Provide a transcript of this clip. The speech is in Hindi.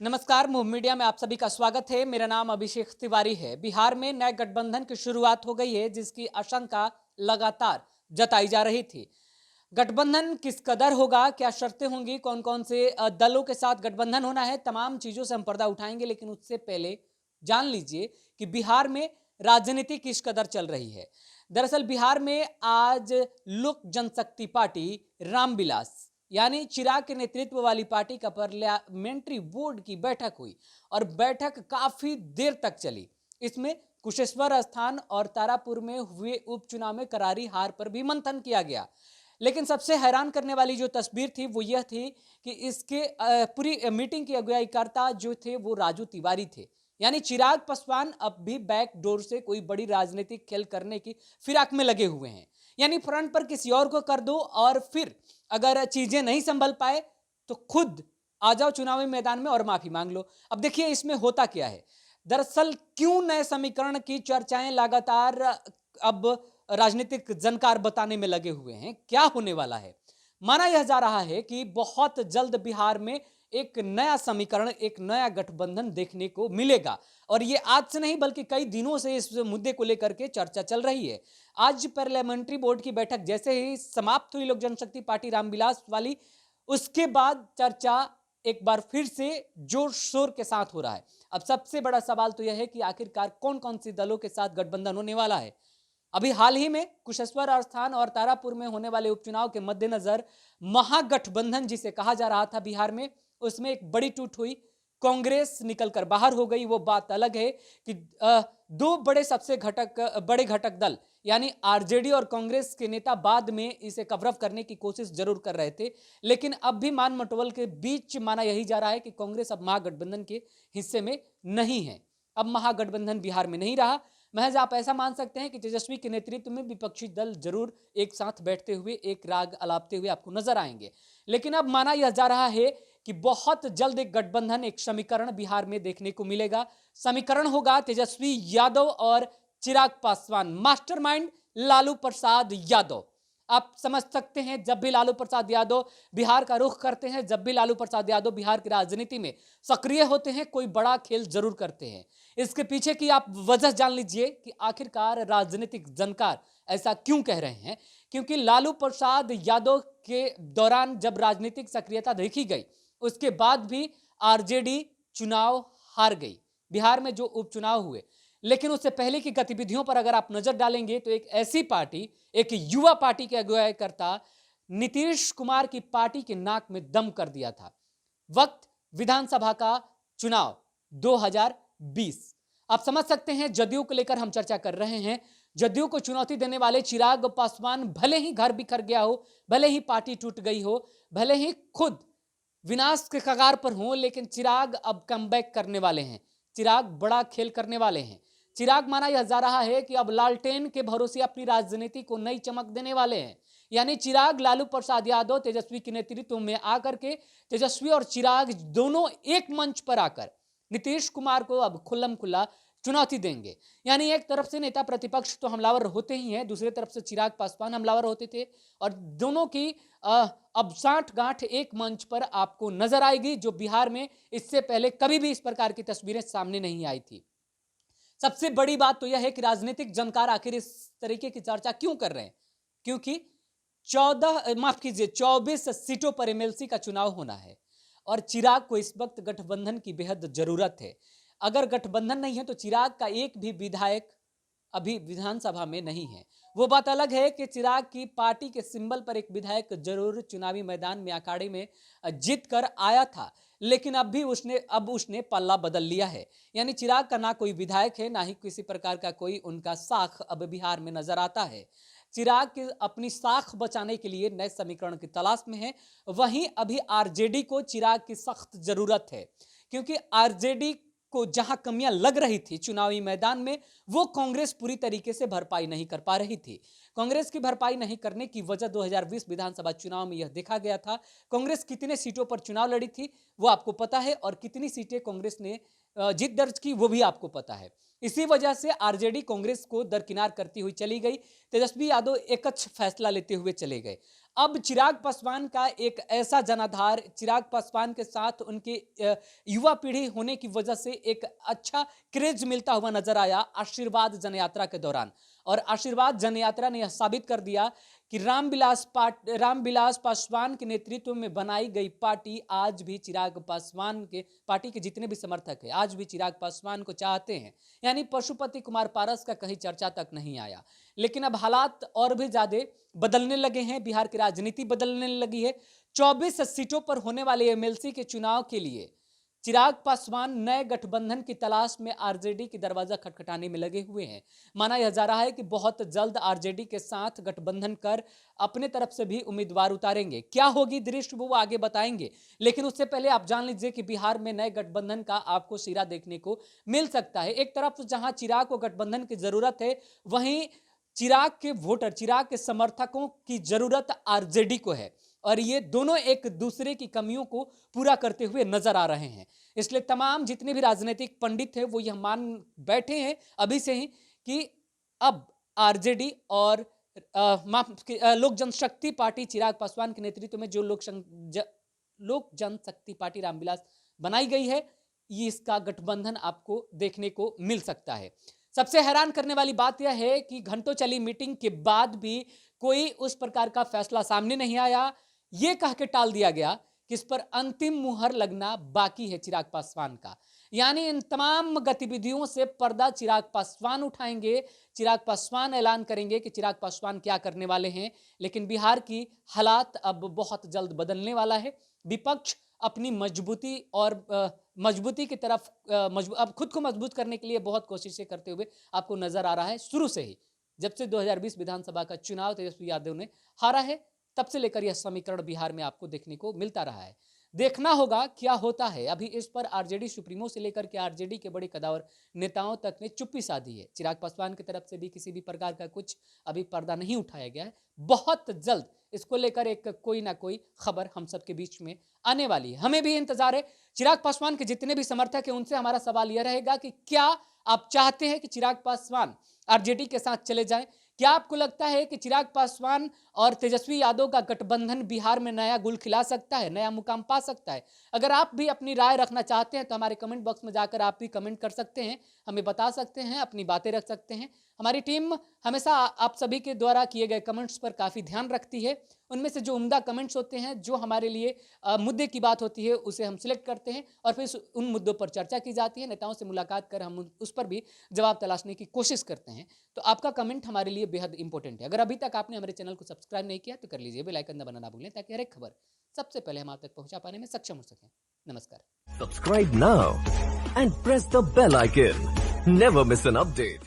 नमस्कार, मूव मीडिया में आप सभी का स्वागत है। मेरा नाम अभिषेक तिवारी है। बिहार में नए गठबंधन की शुरुआत हो गई है, जिसकी आशंका लगातार जताई जा रही थी। गठबंधन किस कदर होगा, क्या शर्तें होंगी, कौन कौन से दलों के साथ गठबंधन होना है, तमाम चीजों से हम पर्दा उठाएंगे। लेकिन उससे पहले जान लीजिए कि बिहार में राजनीति किस कदर चल रही है। दरअसल बिहार में आज लोक जनशक्ति पार्टी रामविलास यानी चिराग के नेतृत्व वाली पार्टी का पार्लियामेंट्री बोर्ड की बैठक हुई और बैठक काफी देर तक चली। इसमें कुशेश्वर स्थान और तारापुर में हुए उपचुनाव में करारी हार पर भी मंथन किया गया। लेकिन सबसे हैरान करने वाली जो तस्वीर थी वो यह थी कि इसके पूरी मीटिंग की अगुवाईकर्ता जो थे वो राजू तिवारी थे। यानी चिराग पासवान अब भी बैक डोर से कोई बड़ी राजनीतिक खेल करने की फिराक में लगे हुए हैं। यानी फ्रंट पर किसी और को कर दो और फिर अगर चीजें नहीं संभल पाए तो खुद आ जाओ चुनावी मैदान में और माफी मांग लो। अब देखिए इसमें होता क्या है। दरअसल क्यों नए समीकरण की चर्चाएं लगातार अब राजनीतिक जानकार बताने में लगे हुए हैं, क्या होने वाला है। माना यह जा रहा है कि बहुत जल्द बिहार में एक नया समीकरण, एक नया गठबंधन देखने को मिलेगा। और ये आज से नहीं बल्कि कई दिनों से इस मुद्दे को लेकर के चर्चा चल रही है। आज पार्लियामेंट्री बोर्ड की बैठक जैसे ही समाप्त हुई लोक जनशक्ति पार्टी रामविलास वाली, उसके बाद चर्चा एक बार फिर से जोर शोर के साथ हो रहा है। अब सबसे बड़ा सवाल तो यह है कि आखिरकार कौन कौन सी दलों के साथ गठबंधन होने वाला है। अभी हाल ही में कुशेश्वर स्थान और तारापुर में होने वाले उपचुनाव के मद्देनजर महागठबंधन जिसे कहा जा रहा था बिहार में, उसमें एक बड़ी टूट हुई। कांग्रेस निकलकर बाहर हो गई। वो बात अलग है कि दो बड़े घटक दल यानी आरजेडी और कांग्रेस के नेता बाद में इसे कवरअप करने की कोशिश जरूर कर रहे थे। लेकिन अब भी मान मटोल के बीच माना यही जा रहा है कि कांग्रेस अब महागठबंधन के हिस्से में नहीं है। अब महागठबंधन बिहार में नहीं रहा। महज आप ऐसा मान सकते हैं कि तेजस्वी के नेतृत्व में विपक्षी दल जरूर एक साथ बैठते हुए एक राग अलापते हुए आपको नजर आएंगे। लेकिन अब माना यह जा रहा है कि बहुत जल्द एक गठबंधन, एक समीकरण बिहार में देखने को मिलेगा। समीकरण होगा तेजस्वी यादव और चिराग पासवान, मास्टरमाइंड लालू प्रसाद यादव। आप समझ सकते हैं, जब भी लालू प्रसाद यादव बिहार का रुख करते हैं, जब भी लालू प्रसाद यादव बिहार की राजनीति में सक्रिय होते हैं, कोई बड़ा खेल जरूर करते हैं। इसके पीछे की आप वजह जान लीजिए कि आखिरकार राजनीतिक जानकार ऐसा क्यों कह रहे हैं। क्योंकि लालू प्रसाद यादव के दौरान जब राजनीतिक सक्रियता देखी गई, उसके बाद भी आरजेडी चुनाव हार गई बिहार में जो उपचुनाव हुए। लेकिन उससे पहले की गतिविधियों पर अगर आप नजर डालेंगे तो एक ऐसी पार्टी, एक युवा पार्टी के अगुवाईकर्ता नीतीश कुमार की पार्टी के नाक में दम कर दिया था वक्त विधानसभा का चुनाव 2020। आप समझ सकते हैं जदयू को लेकर हम चर्चा कर रहे हैं। जदयू को चुनौती देने वाले चिराग पासवान भले ही घर बिखर गया हो, भले ही पार्टी टूट गई हो, भले ही खुद विनाश के कगार पर हो, लेकिन चिराग अब कमबैक करने वाले हैं। चिराग बड़ा खेल करने वाले हैं। चिराग माना यह जा रहा है कि अब लालटेन के भरोसे अपनी राजनीति को नई चमक देने वाले हैं। यानी चिराग, लालू प्रसाद यादव तेजस्वी के नेतृत्व में आकर के तेजस्वी और चिराग दोनों एक मंच पर आकर नीतीश कुमार को अब खुल्लम खुल्ला चुनौती देंगे। यानी एक तरफ से नेता प्रतिपक्ष तो हमलावर होते ही हैं, दूसरी तरफ से चिराग पासवान हमलावर होते थे और दोनों की अब साठ गांठ एक मंच पर आपको नजर आएगी, जो बिहार में इससे पहले कभी भी इस प्रकार की तस्वीरें सामने नहीं आई थी। सबसे बड़ी बात तो यह है कि राजनीतिक जानकार आखिर इस तरीके की चर्चा क्यों कर रहे हैं। क्योंकि 24 सीटों पर एमएलसी का चुनाव होना है और चिराग को इस वक्त गठबंधन की बेहद जरूरत है। अगर गठबंधन नहीं है तो चिराग का एक भी विधायक अभी विधानसभा में नहीं है। वो बात अलग है कि चिराग की पार्टी के सिंबल पर एक विधायक जरूर चुनावी मैदान में, अखाड़े में जीत कर आया था, लेकिन अब उसने पल्ला बदल लिया है। यानी चिराग का ना कोई विधायक है, ना ही किसी प्रकार का कोई उनका साख अब बिहार में नजर आता है। चिराग के अपनी साख बचाने के लिए नए समीकरण की तलाश में है। वहीं अभी आरजेडी को चिराग की सख्त जरूरत है, क्योंकि आरजेडी को जहां कमियां लग रही थी चुनावी मैदान में, वो कांग्रेस पूरी तरीके से भरपाई नहीं कर पा रही थी। कांग्रेस की भरपाई नहीं करने की वजह 2020 विधानसभा चुनाव में यह देखा गया था। कांग्रेस कितने सीटों पर चुनाव लड़ी थी वो आपको पता है, और कितनी सीटें कांग्रेस ने जीत दर्ज की वो भी आपको पता है। इसी वजह से आरजेडी कांग्रेस को दरकिनार करती हुई चली गई। तेजस्वी यादव एकच्छ फैसला लेते हुए चले गए। अब चिराग पासवान का एक ऐसा जनाधार, चिराग पासवान के साथ उनकी युवा पीढ़ी होने की वजह से एक अच्छा क्रेज मिलता हुआ नजर आया आशीर्वाद जनयात्रा के दौरान। और आशीर्वाद जनयात्रा ने यह साबित कर दिया कि रामविलास पासवान के नेतृत्व में बनाई गई पार्टी आज भी चिराग पासवान के, पार्टी के जितने भी समर्थक हैं आज भी चिराग पासवान को चाहते हैं। यानी पशुपति कुमार पारस का कहीं चर्चा तक नहीं आया। लेकिन अब हालात और भी ज्यादा बदलने लगे हैं, बिहार की राजनीति बदलने लगी है। 24 सीटों पर होने वाले एमएलसी के चुनाव के लिए चिराग पासवान नए गठबंधन की तलाश में आरजेडी की दरवाजा खटखटाने में लगे हुए हैं। माना यह जा रहा है कि बहुत जल्द आरजेडी के साथ गठबंधन कर अपने तरफ से भी उम्मीदवार उतारेंगे। क्या होगी दृष्टि वो आगे बताएंगे, लेकिन उससे पहले आप जान लीजिए कि बिहार में नए गठबंधन का आपको सिरा देखने को मिल सकता है। एक तरफ जहां चिराग को गठबंधन की जरूरत है, वहीं चिराग के वोटर, चिराग के समर्थकों की जरूरत आरजेडी को है। और ये दोनों एक दूसरे की कमियों को पूरा करते हुए नजर आ रहे हैं। इसलिए तमाम जितने भी राजनीतिक पंडित हैं वो यह मान बैठे हैं अभी से ही कि अब आरजेडी और लोक जनशक्ति पार्टी चिराग पासवान के नेतृत्व में जो लोक जनशक्ति पार्टी रामविलास बनाई गई है, ये इसका गठबंधन आपको देखने को मिल सकता है। सबसे हैरान करने वाली बात यह है कि घंटों चली मीटिंग के बाद भी कोई उस प्रकार का फैसला सामने नहीं आया। यह कह के टाल दिया गया कि इस पर अंतिम मुहर लगना बाकी है चिराग पासवान का। यानी इन तमाम गतिविधियों से पर्दा चिराग पासवान उठाएंगे, चिराग पासवान ऐलान करेंगे कि चिराग पासवान क्या करने वाले हैं। लेकिन बिहार की हालात अब बहुत जल्द बदलने वाला है। विपक्ष अपनी मजबूती की तरफ अब खुद को मजबूत करने के लिए बहुत कोशिशें करते हुए आपको नजर आ रहा है। शुरू से ही जब से 2020 विधानसभा का चुनाव तेजस्वी यादव ने हारा है, तब से लेकर यह समीकरण बिहार में आपको देखने को मिलता रहा है। देखना होगा क्या होता है। अभी इस पर आरजेडी सुप्रीमो से लेकर के आरजेडी के बड़े कदावर नेताओं तक ने चुप्पी साधी है। चिराग पासवान की तरफ से भी किसी भी प्रकार का कुछ अभी पर्दा नहीं उठाया गया है। बहुत जल्द इसको लेकर एक कोई ना कोई खबर हम सबके बीच में आने वाली है। हमें भी इंतजार है। चिराग पासवान के जितने भी समर्थक हैं उनसे हमारा सवाल यह रहेगा कि क्या आप चाहते हैं कि चिराग पासवान आरजेडी के साथ चले जाएं? क्या आपको लगता है कि चिराग पासवान और तेजस्वी यादव का गठबंधन बिहार में नया गुल खिला सकता है, नया मुकाम पा सकता है? अगर आप भी अपनी राय रखना चाहते हैं तो हमारे कमेंट बॉक्स में जाकर आप भी कमेंट कर सकते हैं, हमें बता सकते हैं, अपनी बातें रख सकते हैं। हमारी टीम हमेशा आप सभी के द्वारा किए गए कमेंट्स पर काफ़ी ध्यान रखती है। उनमें से जो उम्दा कमेंट्स होते हैं, जो हमारे लिए मुद्दे की बात होती है, उसे हम सिलेक्ट करते हैं और फिर उन मुद्दों पर चर्चा की जाती है। नेताओं से मुलाकात कर हम उस पर भी जवाब तलाशने की कोशिश करते हैं। तो आपका कमेंट हमारे लिए बेहद इंपॉर्टेंट है। अगर अभी तक आपने हमारे चैनल को सब्सक्राइब नहीं किया तो कर लीजिए, बेल आइकन दबाना ना भूलें ताकि हर एक खबर सबसे पहले हम आप तक पहुंचा पाने में सक्षम हो सकें। नमस्कार। Subscribe now and press the bell icon. Never miss an update.